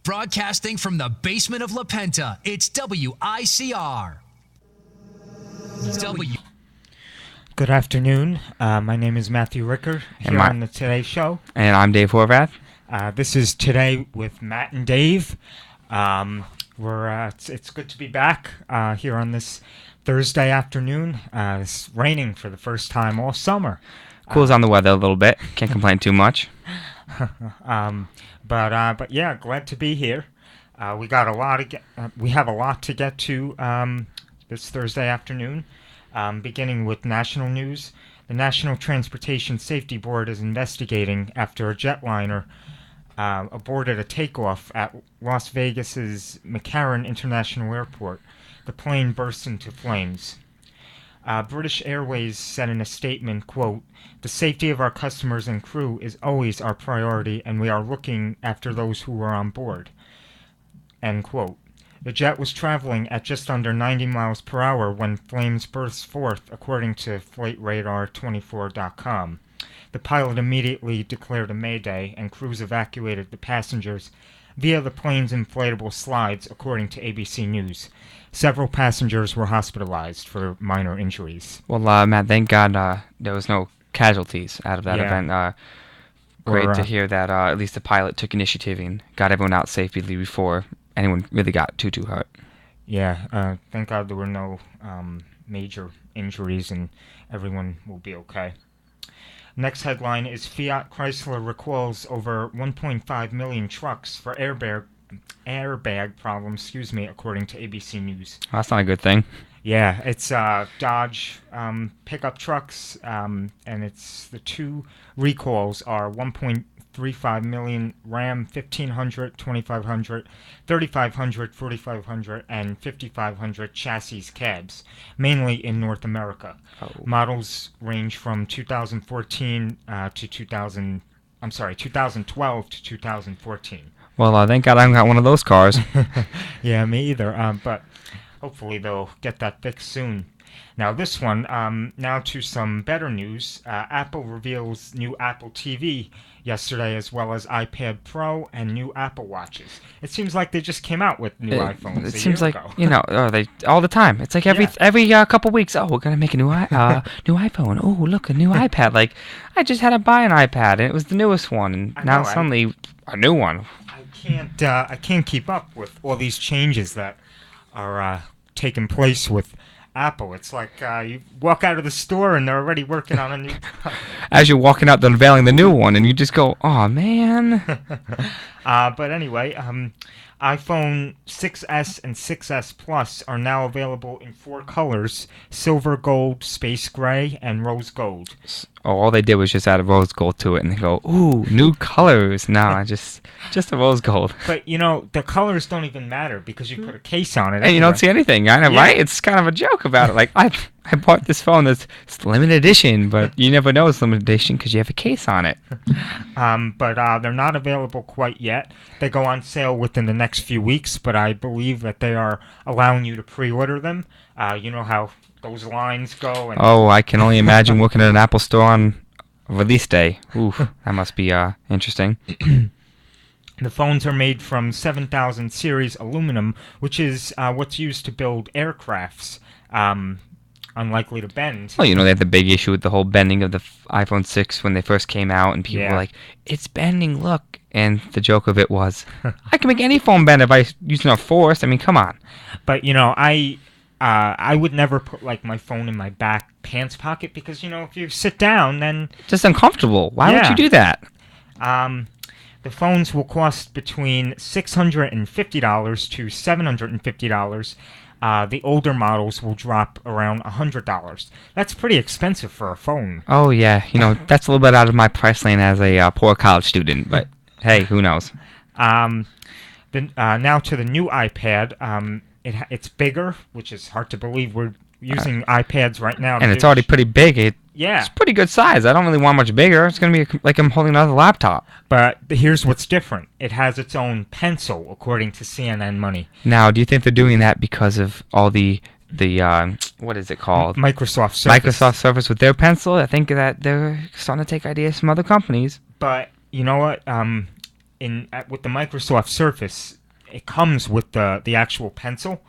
Broadcasting from the basement of La Penta, it's WICR. Good afternoon. My name is Matthew Ricker here on the Today Show. And I'm Dave Horvath. This is Today with Matt and Dave. It's good to be back here on this Thursday afternoon. It's raining for the first time all summer. Cools on the weather a little bit. Can't complain too much. But yeah, glad to be here. We have a lot to get to this Thursday afternoon. Beginning with national news, the National Transportation Safety Board is investigating after a jetliner aborted a takeoff at Las Vegas's McCarran International Airport. The plane burst into flames. British Airways said in a statement, quote, "The safety of our customers and crew is always our priority, and we are looking after those who are on board," end quote. The jet was traveling at just under 90 miles per hour when flames burst forth, according to FlightRadar24.com. The pilot immediately declared a mayday, and crews evacuated the passengers via the plane's inflatable slides, according to ABC News. Several passengers were hospitalized for minor injuries. Well, Matt, thank God there was no casualties out of that event. Great to hear that at least the pilot took initiative and got everyone out safely before anyone really got too hurt. Yeah, thank God there were no major injuries and everyone will be okay. Next headline is Fiat Chrysler recalls over 1.5 million trucks for airbag problems, according to ABC News. Well, that's not a good thing. Yeah, it's Dodge pickup trucks, and it's the two recalls are 1.35 million Ram 1500, 2500, 3500, 4500, and 5500 chassis cabs, mainly in North America. Oh. Models range from 2012 to 2014. Well, thank God I haven't got one of those cars. Yeah, me either. But hopefully they'll get that fixed soon. Now this one, now to some better news. Apple reveals new Apple TV yesterday, as well as iPad Pro and new Apple Watches. It seems like they just came out with new iPhones. It seems like ago. They all the time. It's like every couple weeks. Oh, we're gonna make a new iPhone. Oh, look, a new iPad. Like I just had to buy an iPad, and it was the newest one, and now suddenly a new one. I can't keep up with all these changes that are taking place with Apple. It's like you walk out of the store and they're already working on a new. As you're walking out, they're unveiling the new one, and you just go, "Oh man!" But anyway, iPhone 6s and 6s Plus are now available in 4 colors: silver, gold, space gray, and rose gold. Oh, all they did was just add a rose gold to it, and they go, "Ooh, new colors!" Nah, just a rose gold. But the colors don't even matter because you put a case on it, and you don't see anything. I know, right? It's kind of a joke about it. Like I bought this phone that's limited edition, but you never know it's limited edition because you have a case on it. But they're not available quite yet. They go on sale within the next few weeks, but I believe that they are allowing you to pre-order them. You know how those lines go. And I can only imagine working at an Apple store on release day. Ooh, that must be interesting. The phones are made from 7000 series aluminum, which is what's used to build aircrafts, unlikely to bend. Well, they had the big issue with the whole bending of the iPhone 6 when they first came out, and people were like, "It's bending, look." And the joke of it was, I can make any phone bend if I use enough force. I mean, come on. But, I would never put, my phone in my back pants pocket because, if you sit down, then... Just uncomfortable. Why would you do that? The phones will cost between $650 to $750. The older models will drop around $100. That's pretty expensive for a phone. Oh, yeah. That's a little bit out of my price lane as a poor college student, but hey, who knows? Now to the new iPad. It's bigger, which is hard to believe. We're using iPads right now. And it's already pretty big. It's pretty good size. I don't really want much bigger. It's going to be like I'm holding another laptop. But here's what's different. It has its own pencil, according to CNN Money. Now, do you think they're doing that because of all the what is it called? Microsoft Surface. Microsoft Surface with their pencil? I think that they're starting to take ideas from other companies. But you know what? with the Microsoft Surface, it comes with the actual pencil.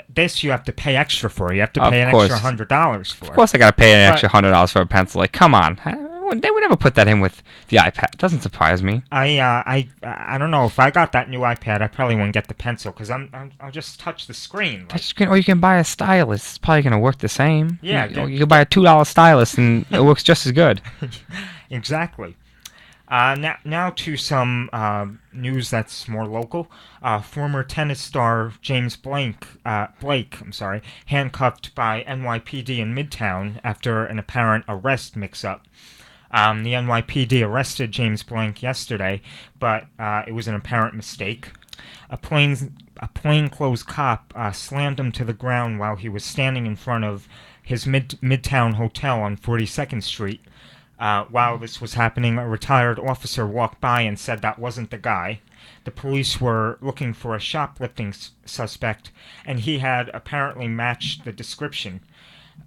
This you have to pay extra for. You have to pay an extra $100 for. Of course, I gotta pay an extra $100 for a pencil. Like, come on, they would never put that in with the iPad. It doesn't surprise me. I don't know, if I got that new iPad, I probably wouldn't get the pencil because I'll just touch the screen. Touch screen, or you can buy a stylus. It's probably gonna work the same. Yeah, you can buy a $2 stylus and it works just as good. Exactly. Now to some news that's more local. Former tennis star James Blake, handcuffed by NYPD in Midtown after an apparent arrest mix-up. The NYPD arrested James Blake yesterday, but it was an apparent mistake. A plainclothes cop slammed him to the ground while he was standing in front of his Midtown hotel on 42nd Street. While this was happening, a retired officer walked by and said that wasn't the guy. The police were looking for a shoplifting suspect, and he had apparently matched the description.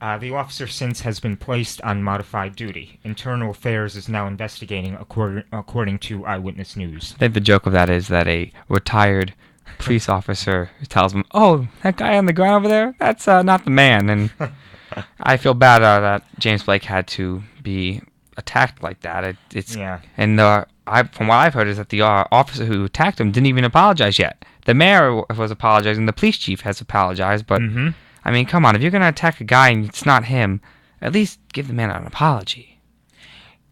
The officer since has been placed on modified duty. Internal Affairs is now investigating, according to Eyewitness News. I think the joke of that is that a retired police officer tells him, "Oh, that guy on the ground over there, that's not the man." And I feel bad that James Blake had to be attacked like that. And from what I've heard is that the officer who attacked him didn't even apologize yet. The mayor was apologizing. The police chief has apologized, but I mean, come on, if you're gonna attack a guy and it's not him, at least give the man an apology.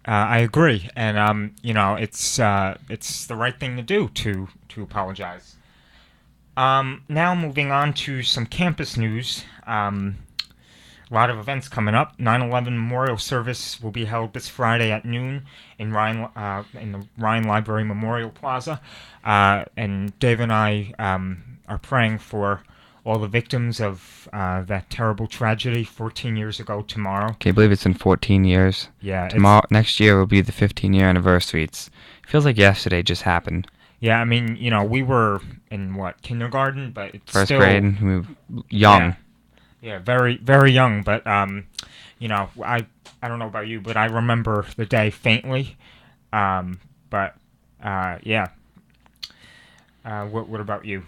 I agree, and it's the right thing to do to apologize. Now moving on to some campus news. A lot of events coming up. 9/11 Memorial Service will be held this Friday at noon in the Ryan Library Memorial Plaza. And Dave and I are praying for all the victims of that terrible tragedy 14 years ago tomorrow. Can you believe it's in 14 years? Yeah. Next year will be the 15-year anniversary. It feels like yesterday just happened. Yeah, I mean, we were in, kindergarten, but it's First still... grade, we were young. Yeah, very, very young, but, I don't know about you, but I remember the day faintly, yeah. What about you?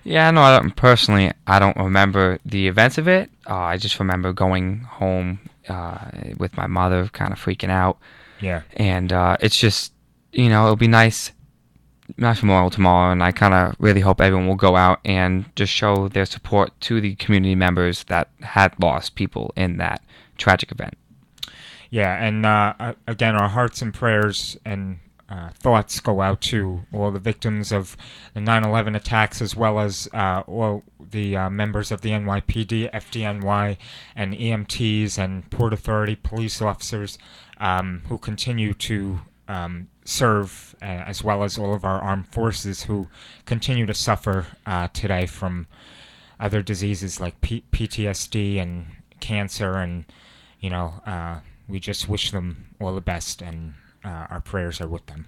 Yeah, no, personally, I don't remember the events of it. I just remember going home with my mother, kind of freaking out. Yeah. And it's just, it'll be nice Memorial tomorrow, and I kind of really hope everyone will go out and just show their support to the community members that had lost people in that tragic event. Yeah, and again, our hearts and prayers and thoughts go out to all the victims of the 9/11 attacks, as well as all the members of the NYPD, FDNY, and EMTs and Port Authority police officers who continue to serve, as well as all of our armed forces who continue to suffer today from other diseases like PTSD and cancer, and we just wish them all the best, and our prayers are with them.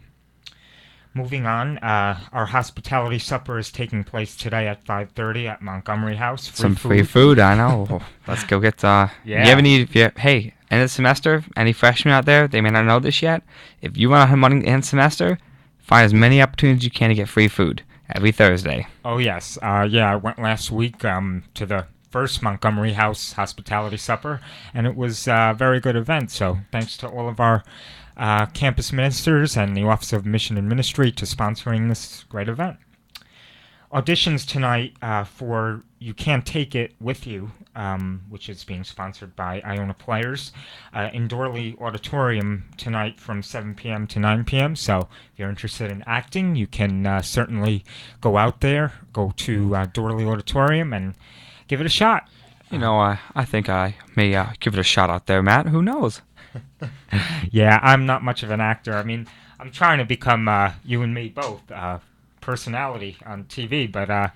Moving on, our hospitality supper is taking place today at 5:30 at Montgomery House. Free food, I know. Let's go get hey, end of the semester, any freshmen out there, they may not know this yet. If you want to have money to end semester, find as many opportunities as you can to get free food every Thursday. Oh, yes. I went last week to the first Montgomery House hospitality supper, and it was a very good event. So thanks to all of our campus ministers and the Office of Mission and Ministry to sponsoring this great event. Auditions tonight for You Can't Take It With You, which is being sponsored by Iona Players, in Dorley Auditorium tonight from 7 p.m. to 9 p.m. So if you're interested in acting, you can certainly go out there, go to Dorley Auditorium and give it a shot. I think I may give it a shot out there, Matt. Who knows? Yeah, I'm not much of an actor. I mean, I'm trying to become you and me both, personality on TV, but I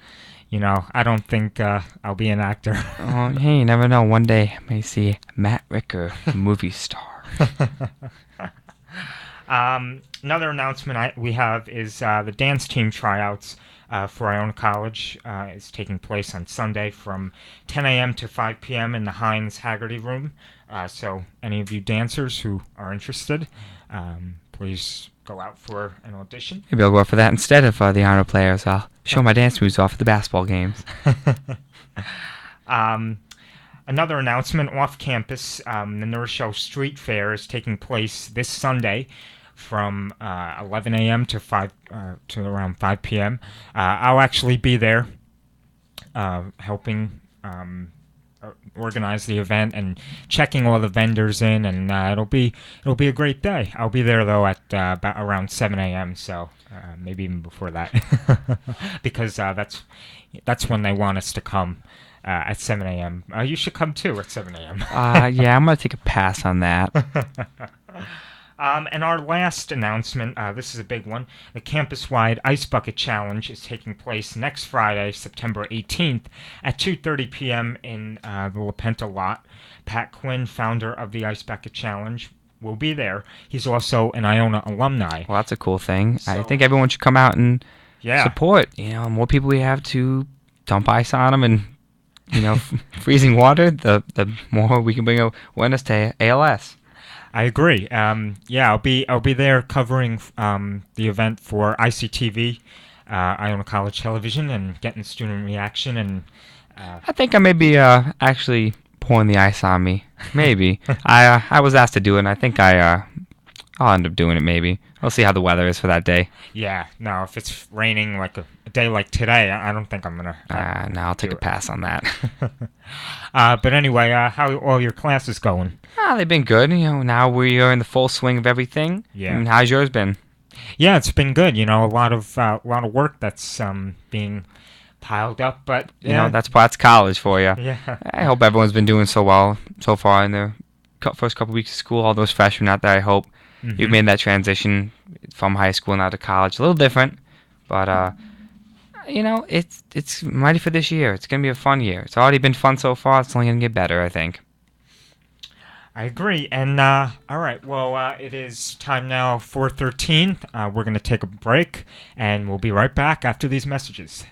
don't think I'll be an actor. Oh, hey, you never know. One day I may see Matt Ricker, movie star. Another announcement we have is the dance team tryouts for Iona College is taking place on Sunday from 10 a.m. to 5 p.m. in the Heinz Haggerty Room. So any of you dancers who are interested, please go out for an audition. Maybe I'll go out for that instead of the honor players. I'll show my dance moves off at the basketball games. Another announcement off campus, the New Rochelle Street Fair is taking place this Sunday from 11 a.m. to around 5 p.m. I'll actually be there helping organize the event and checking all the vendors in, and it'll be a great day. I'll be there though at about around 7 a.m. So maybe even before that, because that's when they want us to come at 7 a.m. You should come too at 7 a.m. Yeah, I'm gonna take a pass on that. And our last announcement, this is a big one. The campus-wide Ice Bucket Challenge is taking place next Friday, September 18th at 2:30 p.m. in the La Penta lot. Pat Quinn, founder of the Ice Bucket Challenge, will be there. He's also an Iona alumni. Well, that's a cool thing. I think everyone should come out and support. You know, the more people we have to dump ice on them and, you know, freezing water, the more we can bring awareness to ALS. I agree. I'll be there covering the event for ICTV, Iona College Television, and getting student reaction. And I think I may be actually pouring the ice on me. Maybe I was asked to do it, and I think I'll end up doing it. Maybe I'll see how the weather is for that day. Yeah. No, if it's raining like a day like today, I don't think I'm gonna. No, I'll take a pass on that. But anyway, how all your classes going? They've been good. You know, now we are in the full swing of everything. Yeah. And how's yours been? Yeah, it's been good. You know, a lot of work that's being piled up, but you know, that's college for you. Yeah. I hope everyone's been doing so well so far in their first couple weeks of school. All those freshmen out there, I hope you've made that transition from high school now to college. A little different, but you know, it's mighty for this year. It's gonna be a fun year. It's already been fun so far. It's only gonna get better, I think. I agree. And all right, well, it is time now, 4:13. We're going to take a break, and we'll be right back after these messages.